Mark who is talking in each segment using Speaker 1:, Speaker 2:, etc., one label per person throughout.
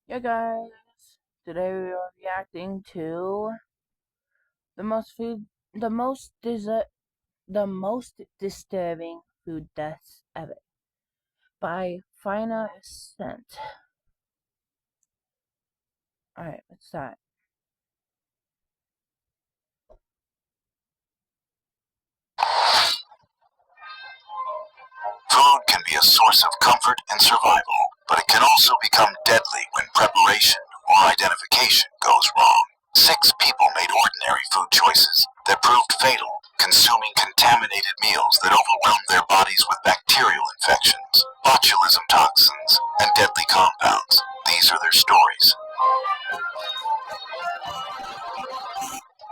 Speaker 1: Yeah, guys. Today we are reacting to the most food, the most the most disturbing food deaths ever by Final Ascent. All right, let's start.
Speaker 2: Food can be a source of comfort and survival, but it can also become deadly when preparation or identification goes wrong. 6 people made ordinary food choices that proved fatal, consuming contaminated meals that overwhelmed their bodies with bacterial infections, botulism toxins, and deadly compounds. These are their stories.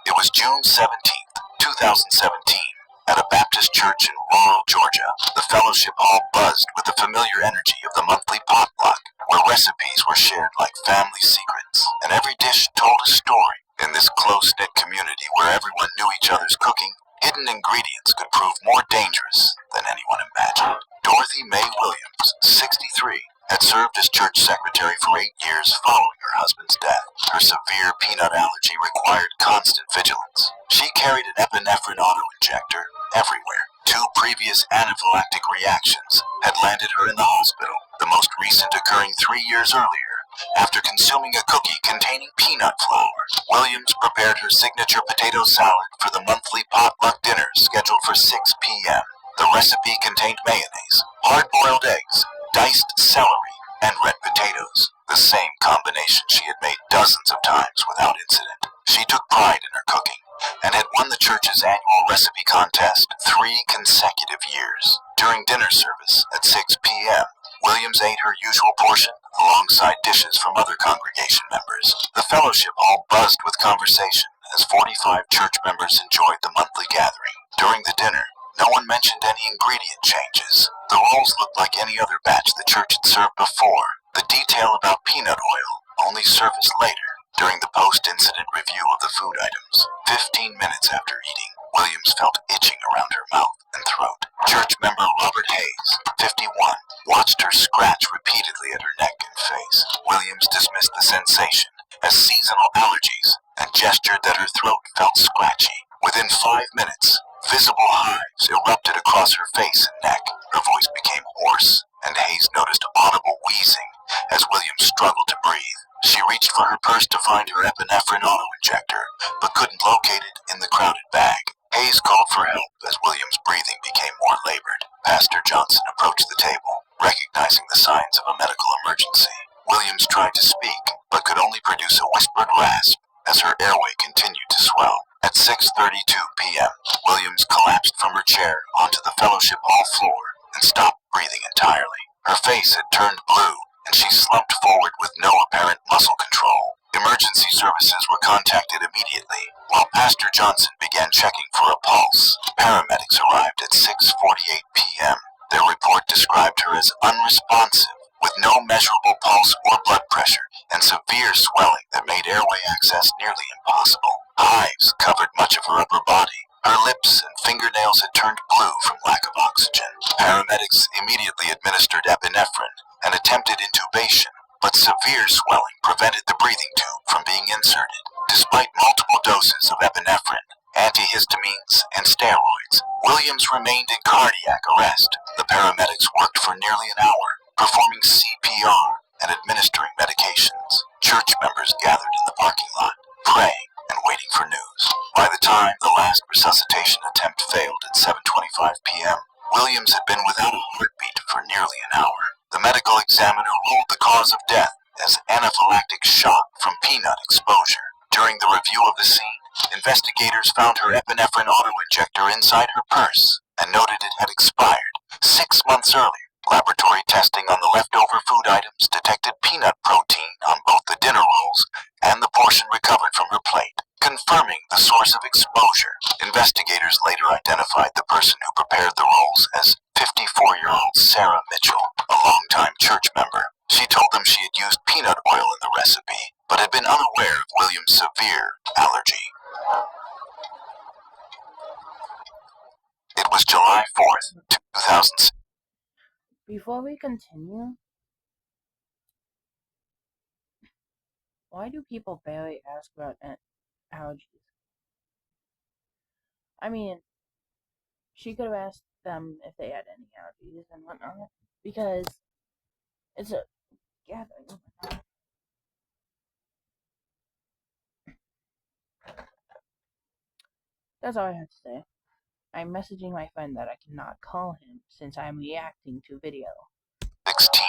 Speaker 2: It was June 17th, 2017, at a Baptist church in rural Georgia. The fellowship hall buzzed with the familiar energy of the monthly potluck, where recipes were shared like family secrets, and every dish told a story. In this close-knit community where everyone knew each other's cooking, hidden ingredients could prove more dangerous than anyone imagined. Dorothy Mae Williams, 63, had served as church secretary for 8 years following her husband's death. Her severe peanut allergy required constant vigilance. She carried an epinephrine auto-injector everywhere. 2 previous anaphylactic reactions had landed her in the hospital, the most recent occurring 3 years earlier. After consuming a cookie containing peanut flour, Williams prepared her signature potato salad for the monthly potluck dinner scheduled for 6 p.m. The recipe contained mayonnaise, hard-boiled eggs, diced celery, and red potatoes, the same combination she had made dozens of times without incident. She took pride in her cooking and had won the church's annual recipe contest 3 consecutive years. During dinner service at 6 p.m., Williams ate her usual portion alongside dishes from other congregation members. The fellowship hall buzzed with conversation as 45 church members enjoyed the monthly gathering. During the dinner, no one mentioned any ingredient changes. The rolls looked like any other batch the church had served before. The detail about peanut oil only surfaced later during the post-incident review of the food items. 15 minutes after eating, Williams felt itching around her mouth and throat. Church member Robert Hayes, 51, watched her scratch repeatedly at her neck and face. Williams dismissed the sensation as seasonal allergies and gestured that her throat felt scratchy. Within 5 minutes, visible hives erupted across her face and neck. Her voice became hoarse, and Hayes noticed audible wheezing as Williams struggled to breathe. She reached for her purse to find her epinephrine auto-injector, but couldn't locate it in the crowded bag. Hayes called for help as Williams' breathing became more labored. Pastor Johnson approached the table, recognizing the signs of a medical emergency. Williams tried to speak, but could only produce a whispered rasp as her airway continued to swell. At 6:32 p.m., Williams collapsed from her chair onto the fellowship hall floor and stopped breathing entirely. Her face had turned blue, and she slumped forward with no apparent muscle control. Emergency services were contacted immediately, while Pastor Johnson began checking for a pulse. Paramedics arrived at 6:48 p.m. Their report described her as unresponsive, with no measurable pulse or blood pressure, and severe swelling that made airway access nearly impossible. Hives covered much of her upper body. Her lips and fingernails had turned blue from lack of oxygen. Paramedics immediately administered epinephrine and attempted intubation, but severe swelling prevented the breathing tube from being inserted. Despite multiple doses of epinephrine, antihistamines, and steroids, Williams remained in cardiac arrest. The paramedics worked for nearly an hour, performing CPR and administering medications. Church members gathered in the parking lot, praying and waiting for news. By the time the last resuscitation attempt failed at 7:25 p.m., Williams had been without a heartbeat for nearly an hour. The medical examiner ruled the cause of death as anaphylactic shock from peanut exposure. During the review of the scene, investigators found her epinephrine auto-injector inside her purse and noted it had expired 6 months earlier. Laboratory testing on the leftover food items detected peanut protein on both the dinner rolls and the portion recovered from her plate, confirming the source of exposure. Investigators later identified the person who prepared the rolls as 54-year-old Sarah Mitchell, a longtime church member. She told them she had used peanut oil in the recipe, but had been unaware of William's severe allergy. It was July 4th, 2006.
Speaker 1: Before we continue, Why do people barely ask about allergies? I mean, she could have asked them if they had any allergies and whatnot, because it's a gathering. That's all I have to say. I'm messaging my friend that I cannot call him since I'm reacting to video.
Speaker 2: 16.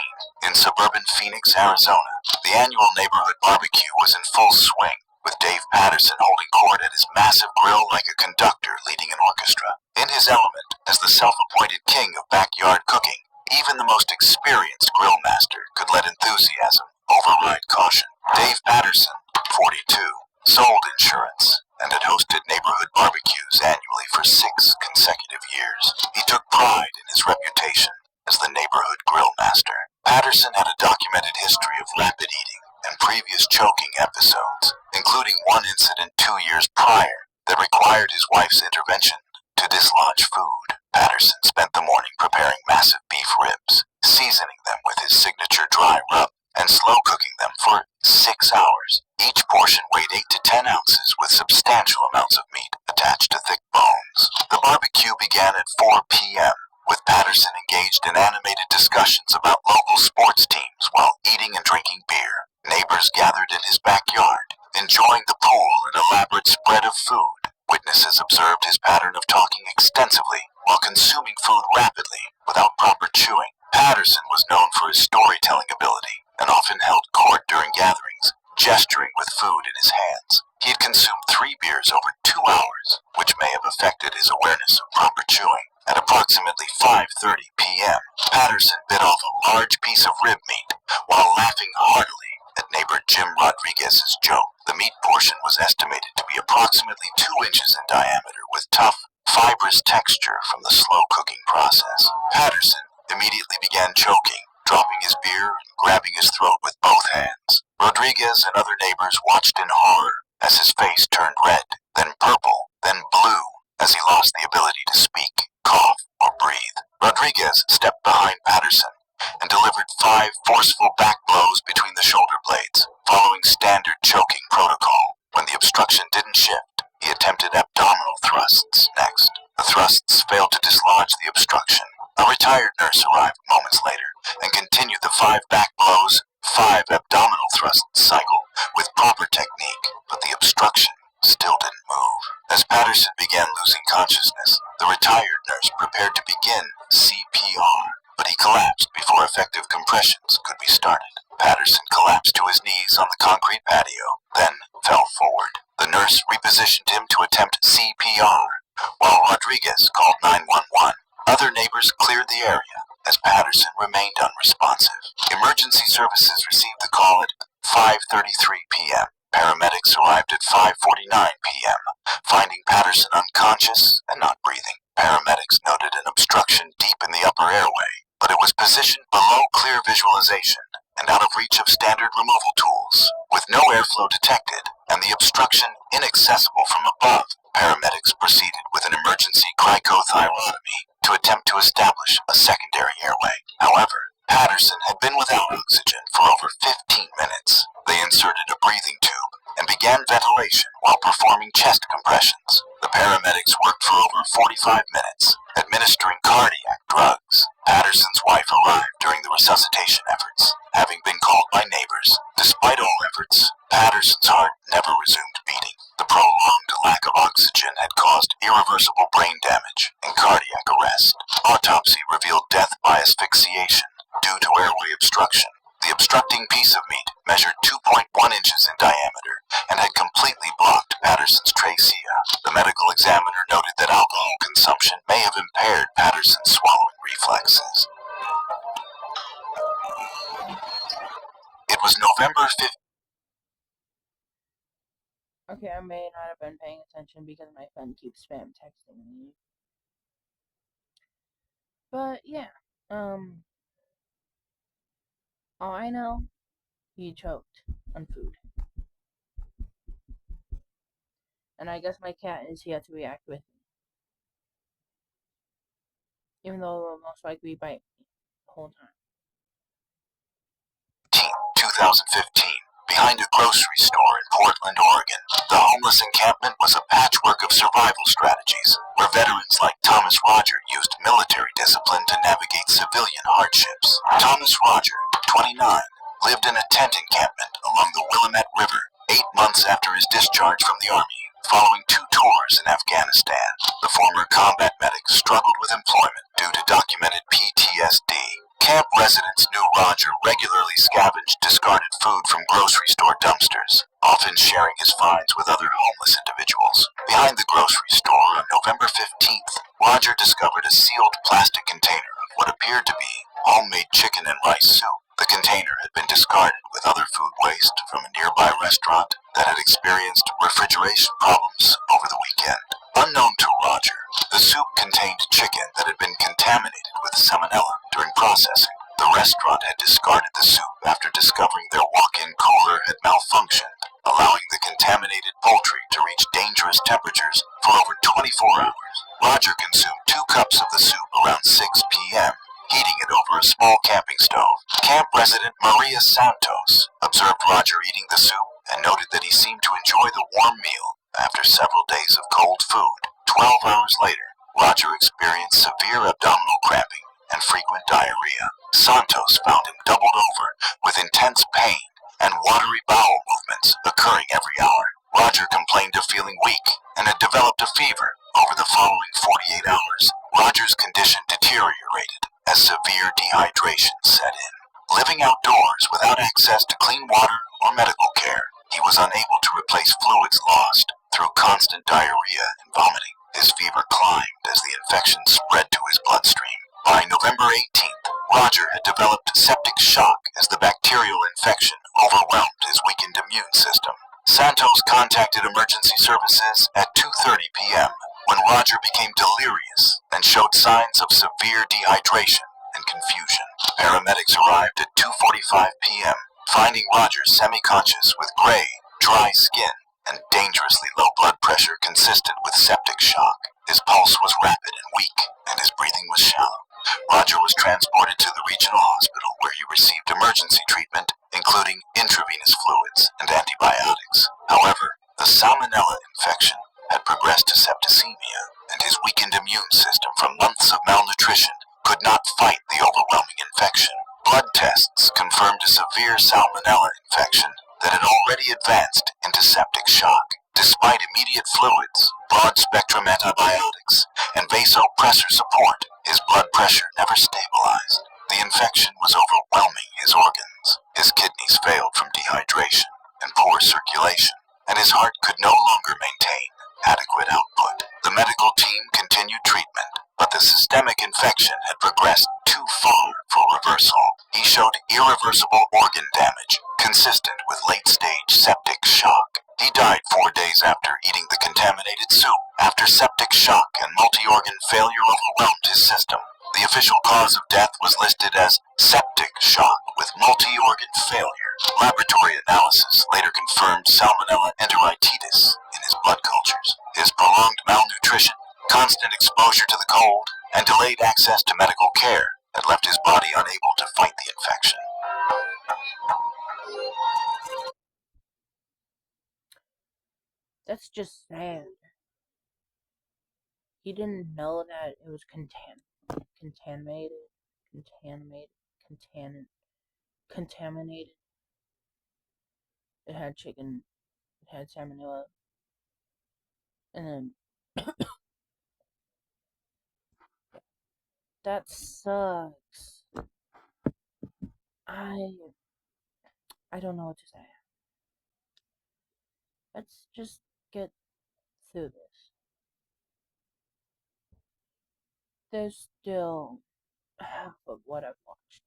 Speaker 2: In suburban Phoenix, Arizona, the annual neighborhood barbecue was in full swing, with Dave Patterson holding court at his massive grill like a conductor leading an orchestra. In his element, as the self-appointed king of backyard cooking, even the most experienced grill master could let enthusiasm override caution. Dave Patterson, 42, sold insurance and had hosted neighborhood barbecues annually for 6 consecutive years. He took pride in his reputation as the neighborhood grill master. Patterson had a documented history of rapid eating and previous choking episodes, including one incident 2 years prior that required his wife's intervention to dislodge food. Patterson spent the morning preparing massive beef ribs, seasoning them with his signature dry rub, and slow cooking them for 6 hours. Each portion weighed 8 to 10 ounces with substantial amounts of meat attached to thick bones. The barbecue began at 4 p.m., with Patterson engaged in animated discussions about local sports teams while eating and drinking beer. Neighbors gathered in his backyard, enjoying the pool and elaborate spread of food. Witnesses observed his pattern of talking extensively while consuming food rapidly without proper chewing. Patterson was known for his storytelling ability and often held court during gatherings, gesturing with food in his hands. He had consumed 3 beers over 2 hours, which may have affected his awareness of proper chewing. At approximately 5:30 p.m., Patterson bit off a large piece of rib meat while laughing heartily at neighbor Jim Rodriguez's joke. The meat portion was estimated to be approximately 2 inches in diameter with tough, fibrous texture from the slow cooking process. Patterson immediately began choking, dropping his beer and grabbing his throat with both hands. Rodriguez and other neighbors watched in horror as his face turned red, then purple, then blue, as he lost the ability to speak, cough, or breathe. Rodriguez stepped behind Patterson and delivered 5 forceful back blows between the shoulder blades, following standard choking protocol. When the obstruction didn't shift, he attempted abdominal thrusts next. The thrusts failed to dislodge the obstruction. A retired nurse arrived moments later and continued the 5 back blows, 5 abdominal thrusts cycle with proper technique, but the obstruction still didn't move. As Patterson began losing consciousness, the retired nurse prepared to begin CPR, but he collapsed before effective compressions could be started. Patterson collapsed to his knees on the concrete patio, then fell forward. The nurse repositioned him to attempt CPR, while Rodriguez called 911. Other neighbors cleared the area as Patterson remained unresponsive. Emergency services received the call at 5:33 p.m. Paramedics arrived at 5:49 p.m., finding Patterson unconscious and not breathing. Paramedics noted an obstruction deep in the upper airway, but it was positioned below clear visualization and out of reach of standard removal tools. With no airflow detected and the obstruction inaccessible from above, paramedics proceeded with an emergency cricothyrotomy to attempt to establish a secondary airway. However, Patterson had been without oxygen for over 15 minutes. They inserted a breathing tube and began ventilation while performing chest compressions. The paramedics worked for over 45 minutes, administering cardiac drugs. Patterson's wife arrived during the resuscitation efforts, having been called by neighbors. Despite all efforts, Patterson's heart never resumed beating. The prolonged lack of oxygen had caused irreversible brain damage and cardiac arrest. Autopsy revealed death by asphyxiation due to airway obstruction. The obstructing piece of meat measured 2.1 inches in diameter and had completely blocked Patterson's trachea. The medical examiner noted that alcohol consumption may have impaired Patterson's swallowing reflexes. It was November 5th.
Speaker 1: Okay, I may not have been paying attention because my friend keeps spam texting me. But yeah, all I know, he choked on food. And I guess my cat is here to react with me. Even though it will most likely bite me the whole time.
Speaker 2: 2015 behind a grocery store in Portland, Oregon. The homeless encampment was a patchwork of survival strategies, where veterans like Thomas Roger used military discipline to navigate civilian hardships. Thomas Roger, 29, lived in a tent encampment along the Willamette River 8 months after his discharge from the Army, following 2 tours in Afghanistan. The former combat medic struggled with employment due to documented PTSD. Camp residents knew Roger regularly scavenged discarded food from grocery store dumpsters, often sharing his finds with other homeless individuals. Behind the grocery store on November 15th, Roger discovered a sealed plastic container of what appeared to be homemade chicken and rice soup. The container had been discarded with other food waste from a nearby restaurant that had experienced refrigeration problems over the weekend. Unknown to Roger, the soup contained chicken that had been contaminated with salmonella during processing. The restaurant had discarded the soup after discovering their walk-in cooler had malfunctioned, allowing the contaminated poultry to reach dangerous temperatures for over 24 hours. Roger consumed 2 cups of the soup around 6 p.m., heating it over a small camping stove. Camp resident Maria Santos observed Roger eating the soup and noted that he seemed to enjoy the warm meal after several days of cold food. 12 hours later, Roger experienced severe abdominal cramping and frequent diarrhea. Santos found him doubled over with intense pain and watery bowel movements occurring every hour. Roger complained of feeling weak and had developed a fever. Over the following 48 hours, Roger's condition deteriorated as severe dehydration set in. Living outdoors without access to clean water or medical care, he was unable to replace fluids lost through constant diarrhea and vomiting. His fever climbed as the infection spread to his bloodstream. By November 18th, Roger had developed septic shock as the bacterial infection overwhelmed his weakened immune system. Santos contacted emergency services at 2:30 p.m. when Roger became delirious and showed signs of severe dehydration and confusion. Paramedics arrived at 2:45 p.m., finding Roger semi-conscious with gray, dry skin and dangerously low blood pressure consistent with septic shock. His pulse was rapid and weak, and his breathing was shallow. Roger was transported to the regional hospital where he received emergency treatment, including intravenous fluids and antibiotics. However, the salmonella infection had progressed to septicemia, and his weakened immune system from months of malnutrition could not fight the overwhelming infection. Blood tests confirmed a severe salmonella infection that had already advanced into septic shock. Despite immediate fluids, broad-spectrum antibiotics, and vasopressor support, his blood pressure never stabilized. The infection was overwhelming his organs. His kidneys failed from dehydration and poor circulation, and his heart could no longer maintain adequate output. The medical team continued treatment, but the systemic infection had progressed too far for reversal. He showed irreversible organ damage, consistent with late-stage septic shock. He died 4 days after eating the contaminated soup, after septic shock and multi-organ failure overwhelmed his system. The official cause of death was listed as septic shock with multi-organ failure. Laboratory analysis later confirmed salmonella enteritis in his blood cultures. His prolonged malnutrition, constant exposure to the cold, and delayed access to medical care had left his body unable to fight the infection.
Speaker 1: That's just sad. He didn't know that it was contaminated. It had chicken, it had salmonella, and then that sucks. I don't know what to say. Let's just get through this. There's still half of what I've watched.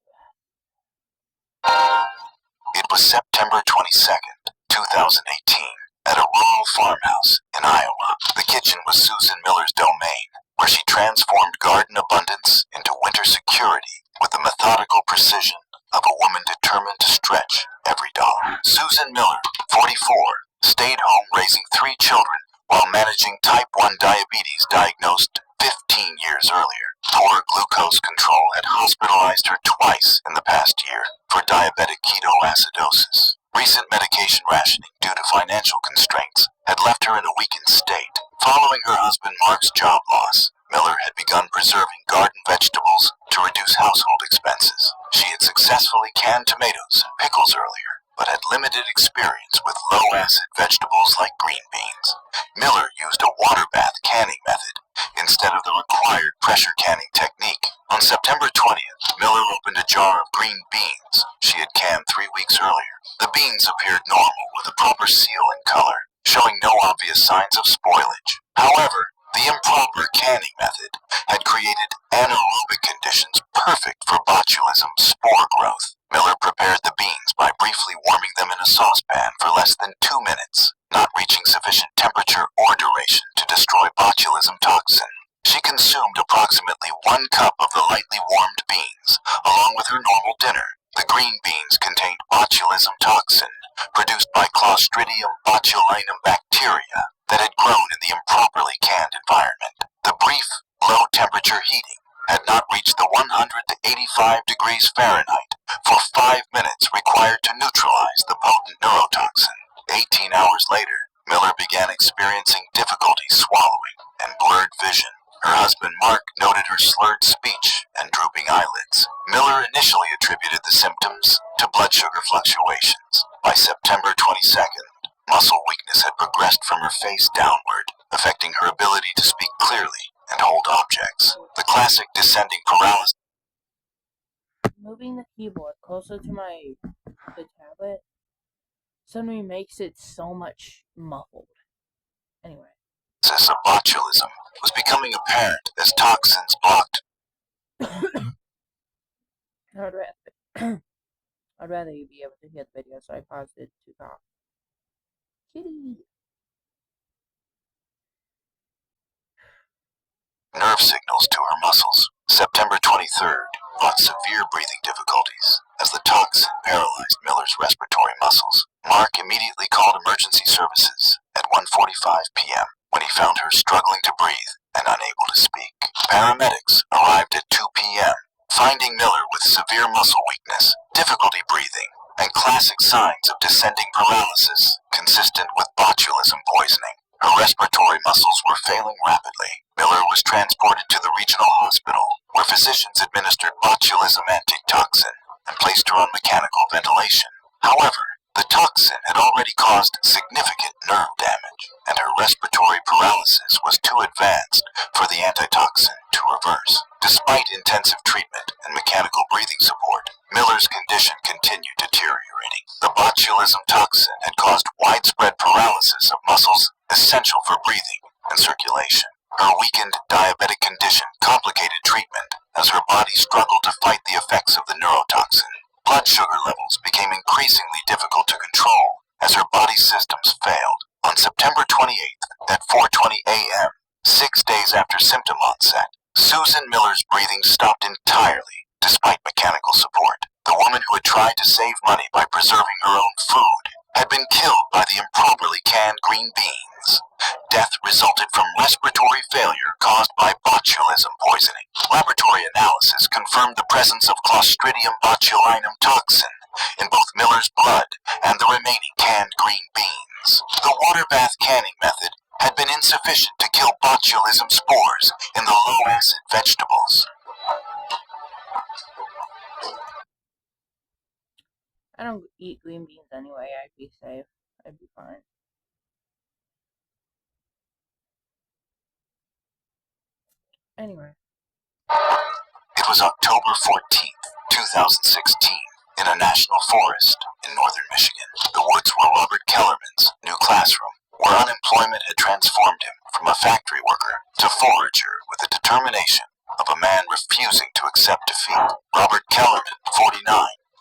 Speaker 2: It was September 22nd, 2018, at a rural farmhouse in Iowa. The kitchen was Susan Miller's domain, where she transformed garden abundance into winter security with the methodical precision of a woman determined to stretch every dollar. Susan Miller, 44, stayed home raising 3 children while managing type 1 diabetes diagnosed 15 years earlier. Poor glucose control had hospitalized her twice in the past year for diabetic ketoacidosis. Recent medication medication rationing due to financial constraints had left her in a weakened state. Following her husband Mark's job loss, Miller had begun preserving garden vegetables to reduce household expenses. She had successfully canned tomatoes and pickles earlier, but had limited experience with low-acid vegetables like green beans. Miller used a water bath canning method instead of the required pressure canning technique. On September 20th, Miller opened a jar of green beans she had canned 3 weeks earlier. The beans appeared normal with a proper seal and color, showing no obvious signs of spoilage. However, the improper canning method had created anaerobic conditions perfect for botulism spore growth. Miller prepared the beans by briefly warming them in a saucepan for less than 2 minutes, not reaching sufficient temperature or duration to destroy botulism toxin. She consumed approximately 1 cup of the lightly warmed beans, along with her normal dinner. The green beans contained botulism toxin, produced by Clostridium botulinum bacteria that had grown in the improperly canned environment. The brief, low-temperature heating had not reached the 100 to 85 degrees Fahrenheit for 5 minutes required to neutralize the potent neurotoxin. 18 hours later, Miller began experiencing difficulty swallowing and blurred vision. Her husband Mark noted her slurred speech and drooping eyelids. Miller initially attributed the symptoms to blood sugar fluctuations. By September 22nd, muscle weakness had progressed from her face downward, affecting her ability to speak clearly and hold objects. The classic descending paralysis.
Speaker 1: Moving the keyboard closer to the tablet suddenly makes it so much muffled. Anyway.
Speaker 2: Of botulism was becoming apparent as toxins blocked.
Speaker 1: I'd rather you be able to hear the video, so I paused it to talk. Kitty.
Speaker 2: Nerve signals to her muscles. September 23rd brought severe breathing difficulties as the toxin paralyzed Miller's respiratory muscles. Mark immediately called emergency services at 1:45 p.m. when he found her struggling to breathe and unable to speak. Paramedics arrived at 2 p.m., finding Miller with severe muscle weakness, difficulty breathing, and classic signs of descending paralysis consistent with botulism poisoning. Her respiratory muscles were failing rapidly. Miller was transported to the regional hospital, where physicians administered botulism antitoxin and placed her on mechanical ventilation. However, the toxin had already caused significant nerve damage, and her respiratory paralysis was too advanced for the antitoxin to reverse. Despite intensive treatment and mechanical breathing support, Miller's condition continued deteriorating. The botulism toxin had caused widespread paralysis of muscles essential for breathing and circulation. Her weakened diabetic condition complicated treatment as her body struggled to fight the effects of the neurotoxin. Blood sugar levels became increasingly difficult to control as her body systems failed. On September 28th at 4:20 a.m., 6 days after symptom onset, Susan Miller's breathing stopped entirely despite mechanical support. The woman who had tried to save money by preserving her own food had been killed by the improperly canned green beans. Death resulted from respiratory failure caused by botulism poisoning. Laboratory analysis confirmed the presence of Clostridium botulinum toxin in both Miller's blood and the remaining canned green beans. The water bath canning method had been insufficient to kill botulism spores in the low-acid vegetables.
Speaker 1: I don't eat green beans anyway. I'd be safe. I'd be fine. Anyway.
Speaker 2: It was October 14th, 2016, in a national forest in northern Michigan. The woods were Robert Kellerman's new classroom, where unemployment had transformed him from a factory worker to forager with the determination of a man refusing to accept defeat. Robert Kellerman, 49,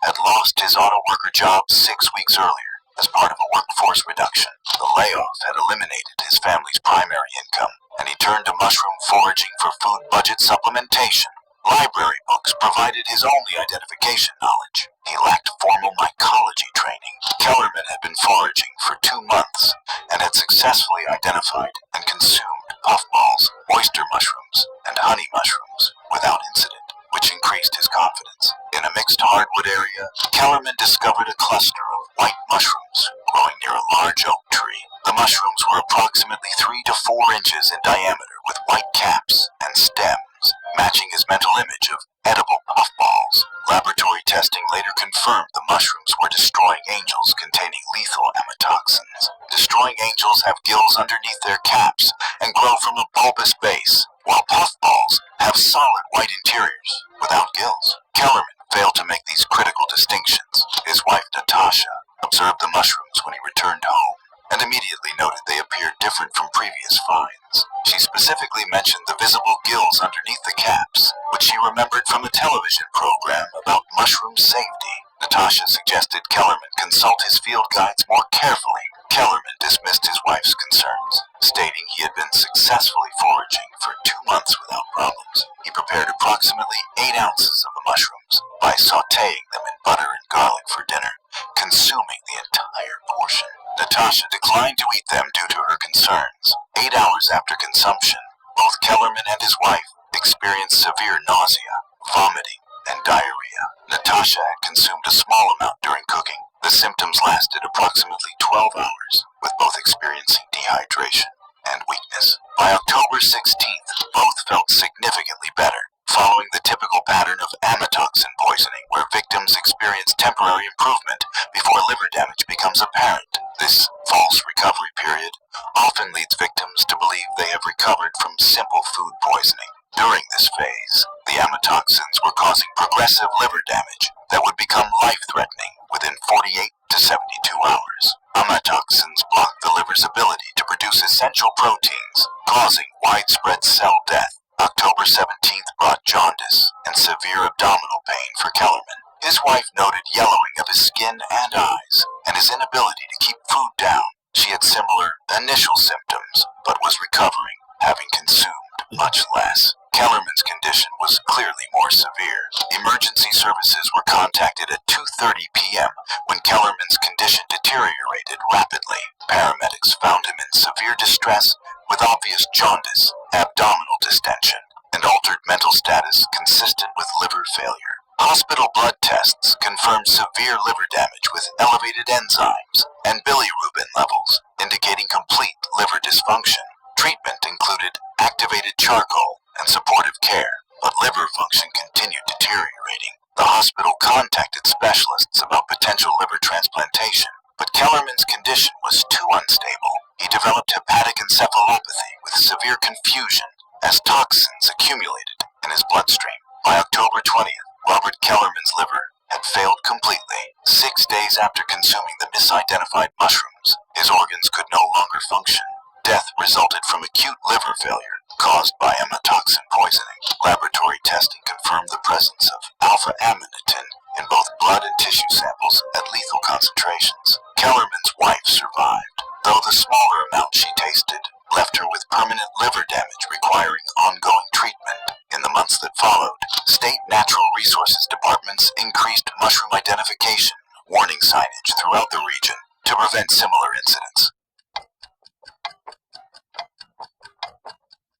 Speaker 2: had lost his auto worker job 6 weeks earlier as part of a workforce reduction. The layoff had eliminated his family's primary income, and he turned to mushroom foraging for food budget supplementation. Library books provided his only identification knowledge. He lacked formal mycology training. Kellerman had been foraging for 2 months and had successfully identified and consumed puffballs, oyster mushrooms, and honey mushrooms without incident, which increased his confidence. In a mixed hardwood area, Kellerman discovered a cluster of white mushrooms growing near a large oak tree. The mushrooms were approximately 3 to 4 inches in diameter with white caps and stems, matching his mental image of edible puffballs. Laboratory testing later confirmed the mushrooms were destroying angels containing lethal amatoxins. Destroying angels have gills underneath their caps and grow from a bulbous base, while puffballs have solid white interiors without gills. Kellerman failed to make these critical distinctions. His wife, Natasha, observed the mushrooms when he returned home and immediately noted they appeared different from previous finds. She specifically mentioned the visible gills underneath the caps, which she remembered from a television program about mushroom safety. Natasha suggested Kellerman consult his field guides more carefully. Kellerman dismissed his wife's concerns, stating he had been successfully foraging for 2 months without problems. He prepared approximately 8 ounces of the mushrooms by sautéing them in butter and garlic for dinner, consuming the entire portion. Natasha declined to eat them due to her concerns. 8 hours after consumption, both Kellerman and his wife experienced severe nausea, vomiting, and diarrhea. Natasha had consumed a small amount during cooking. The symptoms lasted approximately 12 hours, with both experiencing dehydration and weakness. By October 16th, both felt significantly better, following the typical pattern of amatoxin poisoning, where victims experience temporary improvement before liver damage becomes apparent. This false recovery period often leads victims to believe they have recovered from simple food poisoning. During this phase, the amatoxins were causing progressive liver damage that would become life-threatening within 48 to 72 hours. Amatoxins block the liver's ability to produce essential proteins, causing widespread cell death. October 17th brought jaundice and severe abdominal pain for Kellerman. His wife noted yellowing of his skin and eyes, and his inability to keep food down. She had similar initial symptoms, but was recovering, having consumed much less. Kellerman's condition was clearly more severe. Emergency services were contacted at 2:30 p.m. when Kellerman's condition deteriorated rapidly. Paramedics found him in severe distress with obvious jaundice, abdominal distension, and altered mental status consistent with liver failure. Hospital blood tests confirmed severe liver damage with elevated enzymes and bilirubin levels, indicating complete liver dysfunction. Treatment included activated charcoal and supportive care, but liver function continued deteriorating. The hospital contacted specialists about potential liver transplantation, but Kellerman's condition was too unstable. He developed hepatic encephalopathy with severe confusion as toxins accumulated in his bloodstream. By October 20th, Robert Kellerman's liver had failed completely. 6 days after consuming the misidentified mushrooms, his organs could no longer function. Death resulted from acute liver failure caused by amatoxin poisoning. Laboratory testing confirmed the presence of alpha-amanitin in both blood and tissue samples at lethal concentrations. Kellerman's wife survived, though the smaller amount she tasted left her with permanent liver damage requiring ongoing treatment. In the months that followed, state natural resources departments increased mushroom identification warning signage throughout the region to prevent similar incidents.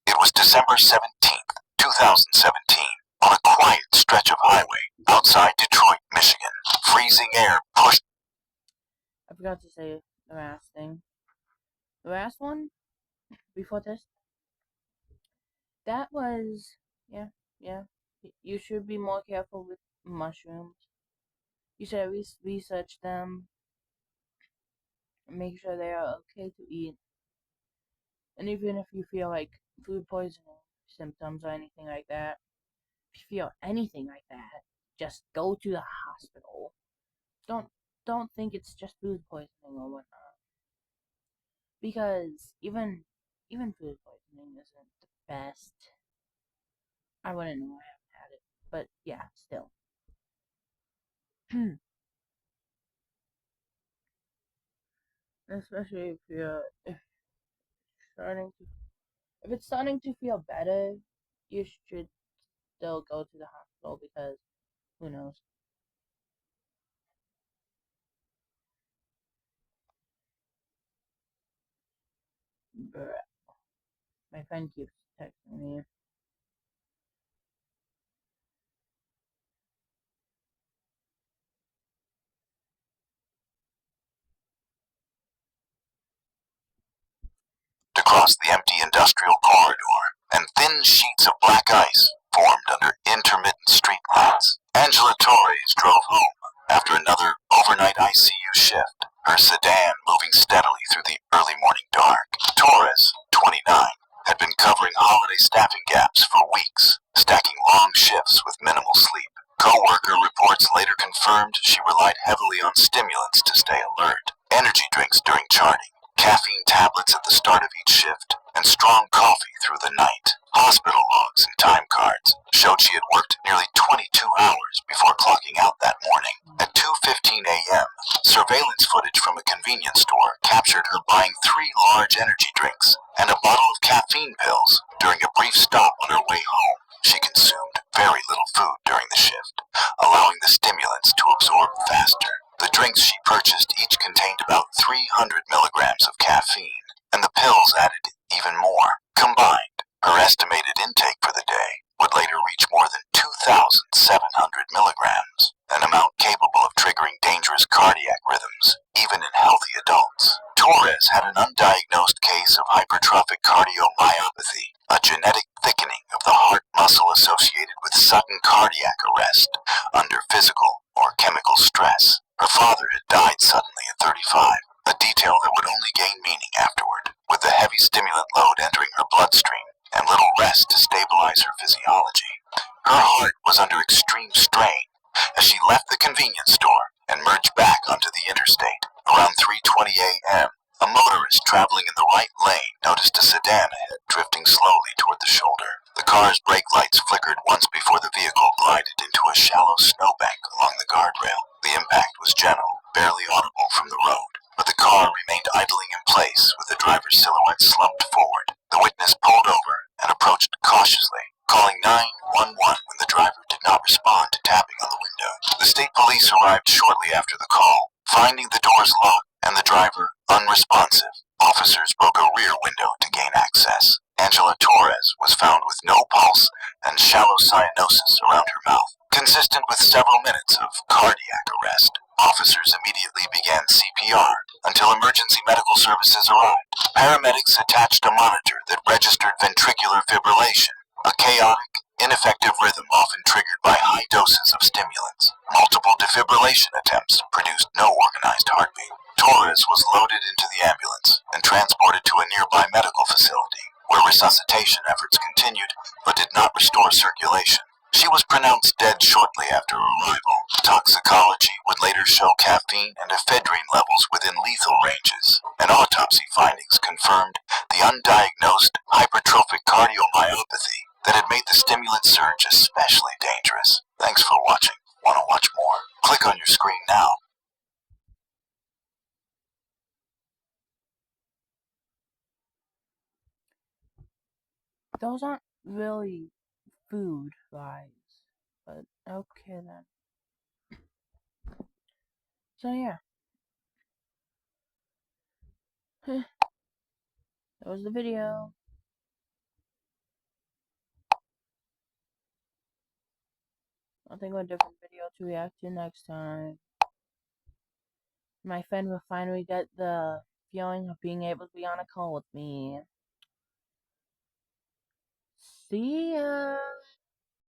Speaker 2: It was December 17th, 2017, on a quiet stretch of highway outside Detroit, Michigan. Freezing air pushed.
Speaker 1: I forgot to say the last thing. The last one, before this, that was, yeah. You should be more careful with mushrooms. You should at least research them and make sure they are okay to eat. And even if you feel like food poisoning symptoms or anything like that, if you feel anything like that, just go to the hospital. Don't think it's just food poisoning or whatnot. Because even food poisoning isn't the best. I wouldn't know, I haven't had it. But yeah, still. Especially if starting to if it's starting to feel better, you should still go to the hospital because who knows. Bruh. My friend keeps texting me.
Speaker 2: across the empty industrial corridor, and thin sheets of black ice formed under intermittent streetlights. Angela Torres drove home after another overnight ICU shift, her sedan moving steadily through the early morning dark. Torres, 29, had been covering holiday staffing gaps for weeks, stacking long shifts with minimal sleep. Co-worker reports later confirmed she relied heavily on stimulants to stay alert, energy drinks during charting, caffeine tablets at the start of each shift, and strong coffee through the night. Hospital logs and time cards showed she had worked nearly 22 hours before clocking out that morning. At 2:15 a.m., surveillance footage from a convenience store captured her buying 3 large energy drinks and a bottle of caffeine pills during a brief stop on her way home. She consumed very little food during the shift, allowing the stimulants to absorb faster. The drinks she purchased each contained about 300 milligrams of caffeine, and the pills added even more. Combined, her estimated intake for the day would later reach more than 2,700 milligrams, an amount capable of triggering dangerous cardiac rhythms, even in healthy adults. Torres had an undiagnosed case of hypertrophic cardiomyopathy, a genetic thickening of the heart muscle associated with sudden cardiac arrest under physical or chemical stress. Her father had died suddenly at 35, a detail that would only gain meaning afterward, with the heavy stimulant load entering her bloodstream and little rest to stabilize her physiology. Her heart was under extreme strain as she left the convenience store and merged back onto the interstate. Around 3:20 a.m., a motorist traveling in the right lane noticed a sedan ahead drifting slowly toward the shoulder. The car's brake lights flickered once before the vehicle glided into a shallow snowbank along the guardrail. The impact was gentle, barely audible from the road, but the car remained idling in place with the driver's silhouette slumped forward. The witness pulled over and approached cautiously, calling 911 when the driver did not respond to tapping on the window. The state police arrived shortly after the call. Finding the doors locked and the driver unresponsive, officers broke a rear window to gain access. Angela Torres was found with no pulse and shallow cyanosis around her mouth, consistent with several minutes of cardiac arrest. Officers immediately began CPR until emergency medical services arrived. Paramedics attached a monitor that registered ventricular fibrillation, a chaotic, ineffective rhythm often triggered by high doses of stimulants. Multiple defibrillation attempts produced no organized heartbeat. Torres was loaded into the ambulance and transported to a nearby medical facility, where resuscitation efforts continued but did not restore circulation. She was pronounced dead shortly after arrival. Toxicology would later show caffeine and ephedrine levels within lethal ranges, and autopsy findings confirmed the undiagnosed hypertrophic cardiomyopathy that had made the stimulant surge especially dangerous. Thanks for watching. Want to watch more? Click on your screen now.
Speaker 1: Those aren't really food vibes, but okay then. So yeah, that was the video. I'll think of a different video to react to next time. My friend will finally get the feeling of being able to be on a call with me. See ya!